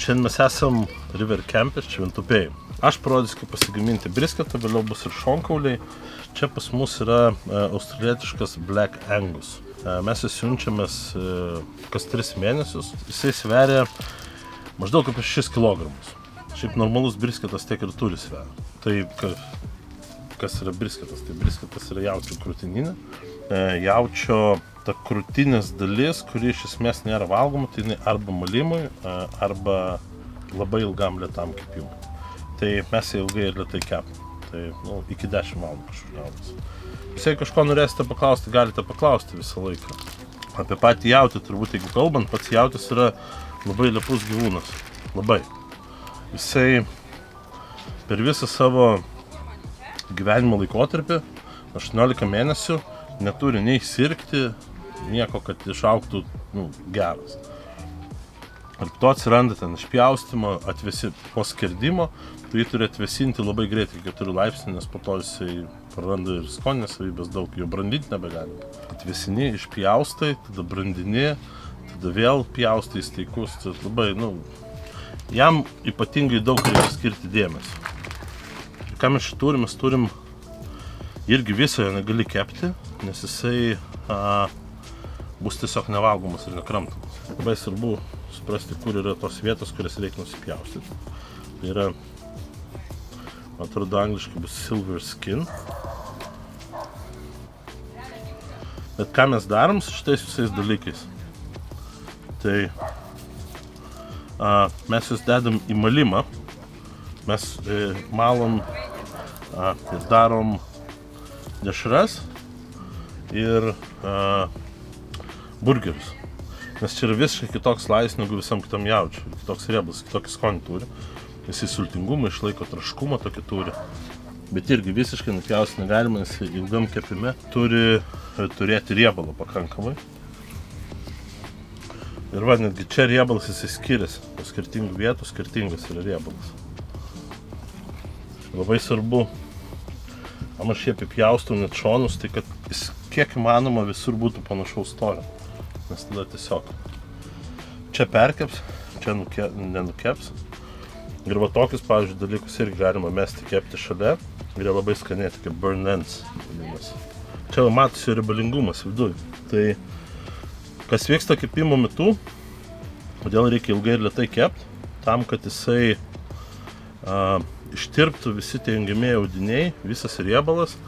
Šiandien mes esam River Camp'e Šventupėj. Aš parodysiu, kaip pasigaminti brisketą, vėliau bus ir šonkauliai. Čia pas mus yra australietiškas Black Angus. Mes jį siunčiamės kas 3 mėnesius. Jisai sveria maždaug apie 6 kg. Šiaip normalus brisketas tiek ir turi sveria. Tai kas yra brisketas? Tai brisketas yra jaučio krūtininė. Jaučio ta krūtinės dalis, kuri iš esmės nėra valgoma, tai jinai arba malimui, arba labai ilgam lėtam kepimui. Tai mes ją ilgai ir lėtai kepam. Tai iki 10 valandų kažkur gaunasi. Jei kažko norėsite paklausti, galite paklausti visą laiką. Apie patį jautį turbūt, jeigu kalbant, pats jautis yra labai lepus gyvūnas. Labai. Jisai per visą savo gyvenimo laikotarpį, 18 mėnesių, neturi nei sirgti, nieko, kad išaugtų geras. Ir po to atsiranda ten išpjaustymo, po skerdimo, tu jį turi atvesinti labai greitai, 4 laipsnių, nes po to jisai praranda ir skoninės savybės daug, jo brandinti nebegali. Atvesini, išpjaustai, tada brandini, tada vėl pjaustai į steikus, tai labai, jam ypatingai daug reikia skirti dėmesio. Ir ką mes čia turim? Mes turim irgi viso jo negali kepti, nes jisai bus tiesiog nevalgomas ir nekramtamas. Labai svarbu suprasti, kur yra tos vietos, kurias reikia nusipjaustyti. Tai yra, man atrodo, angliškai bus silver skin. Bet ką mes darom su šitais visais dalykais? Tai mes juos dedam į malimą. Mes malom ir darom dešras ir burgerius. Nes čia yra visiškai kitoks laisvės negu visam kitam jaučiui. Kitoks riebas, kitokį skonį turi. Jisai sultingumą išlaiko, traškumą tokį turi. Bet irgi visiškai nupjausti negalima, nes ilgam kepime turi turėti riebalą pakankamai. Ir va, netgi čia riebalas jisai skiriasi. Po skirtingų vietų skirtingas yra riebalas. Labai svarbu, aš jį apipjaustau net šonus, tai kad jis kiek įmanoma visur būtų panašaus storio. Nes tada tiesiog čia perkeps, čia nenukeps. Ir va tokius, pavyzdžiui, dalykus irgi galima mesti kepti šalia. Ir jie labai skanėti, kaip burn ends. Čia matosi jo riebalingumas viduj. Tai kas vyksta kepimo metu, kodėl reikia ilgai ir lėtai kepti, tam, kad jisai ištirptų visi tie jungiamieji audiniai, visas riebalas,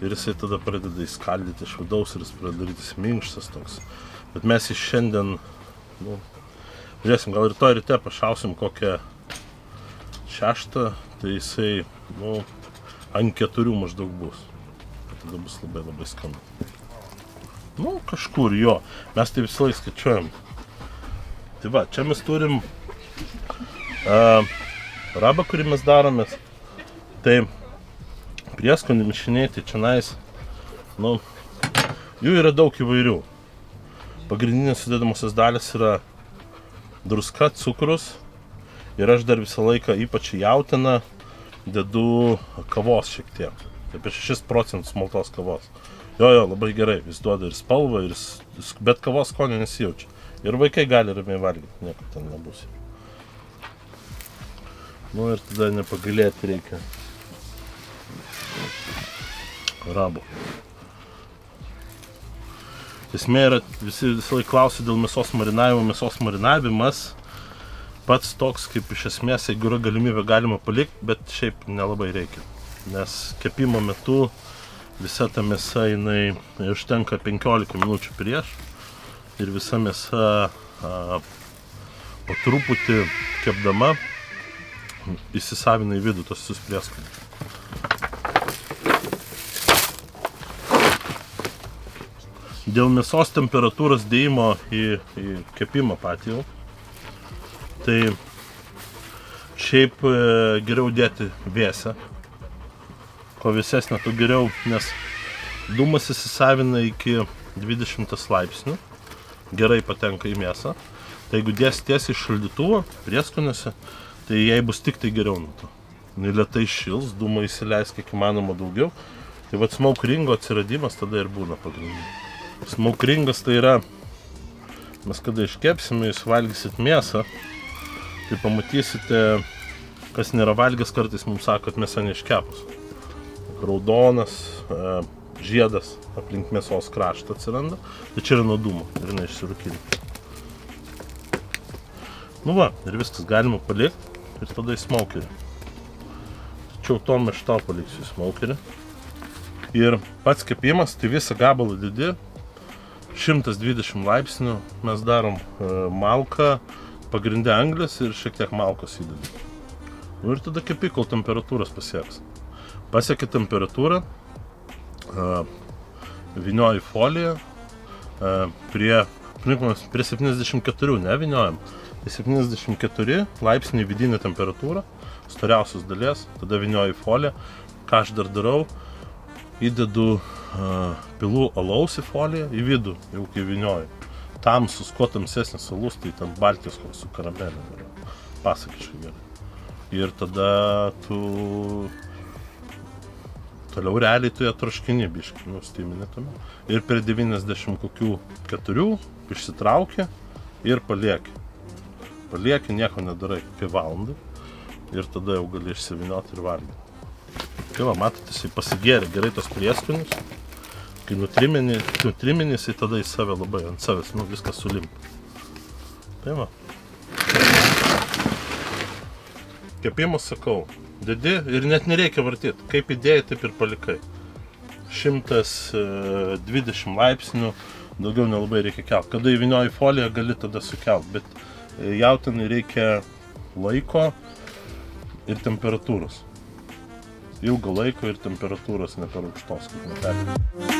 ir jisai tada pradeda įskaldyti iš vidaus ir jis pradeda darytis minkštas toks. Bet mes jį šiandien, žiūrėsim, gal rytoj ryte pašausim kokią 6, tai jisai, ant 4 maždaug bus. Tada bus labai labai skanu. Kažkur jo, mes tai visą laiką skaičiuojam. Tai va, čia mes turim rabą, kurį mes daromės. Tai prieskonių mišiniai, tai čionais, jų yra daug įvairių. Pagrindinės sudedamosios dalis yra druska, cukrus ir aš dar visą laiką, ypač jautieną, dedu kavos šiek tiek. Apie 6% maltos kavos. Jo, labai gerai, jis duoda ir spalvą, bet kavos skonio nesijaučia. Ir vaikai gali ramiai valgyti, nieko ten nebus. Ir tada nepagailėti reikia rabo. Esmė yra, visi laik klausia dėl mėsos marinavimo. Mėsos marinavimas pats toks, kaip iš esmės, jeigu yra galimybė, galima palikti, bet šiaip nelabai reikia. Nes kepimo metu visa ta mėsa, jinai užtenka 15 minučių prieš ir visa mėsa po truputį kepdama įsisavina į vidų tos visus prieskonius. Dėl mėsos temperatūros dėjimo į kepimą patį jau, tai šiaip geriau dėti vėsę. Ko vėsesnė, to geriau, nes dūmas įsisavina iki 20 laipsnių, gerai patenka į mėsą. Tai jeigu dėsi tiesiai iš šaldytuvo, prieskoniuose, tai jai bus tik tai geriau nuo to. Jis lėtai šils, dūmo įsileis kiek įmanoma daugiau. Tai vat smoke ringo atsiradimas tada ir būna pagrindinis. Smoke ringas tai yra, mes kada iškepsime, jūs valgysit mėsą, tai pamatysite, kas nėra valgęs, kartais mums sako, kad mėsa neiškepus. Raudonas žiedas aplink mėsos kraštą atsiranda, tai čia yra nuo dūmo ir jinai išsirūkinė. Nu va, ir viskas galima palikti ir tada į smokerį. Tačiau tom aš tau paliksiu į smokerį. Ir pats kepimas, tai visą gabalą didi, 120 laipsnių mes darom malką, pagrinde anglis ir šiek tiek malkos įdedam. Nu ir tada kepi, kol temperatūros pasieks. Pasieki temperatūrą, vynioji foliją, prie 74 nevyniojam, tai 74 laipsniai vidinė temperatūra, storiausios dalies, tada vynioji foliją. Ką aš dar darau, įdedu pilų alaus į foliją, į vidų, jau kai vynioju. Tamsus, kuo tamsesnis alus, tai ten baltijos koks su karamelė yra, pasakiškai gerai. Ir tada tu toliau realiai tu ją troškini biškį, stymini tame. Ir per 94 išsitrauki ir palieki. Palieki, nieko nedarai, apie valandą. Ir tada jau gali išsivynioti ir valgyti. Tai va, matote, jisai pasigėrė gerai tos prieskonius. Kai nutrimini, jisai tada į save labai, ant savęs, viskas sulimpa. Tai va. Kepimas, sakau, dedi ir net nereikia vartyti. Kaip įdėjai, taip ir palikai. 120 laipsnių, daugiau nelabai reikia kelt. Kada įvynioji foliją, gali tada sukelt, bet jautinai reikia laiko ir temperatūros. Ilgo laiko ir temperatūros ne per aukštos, kad neperėti.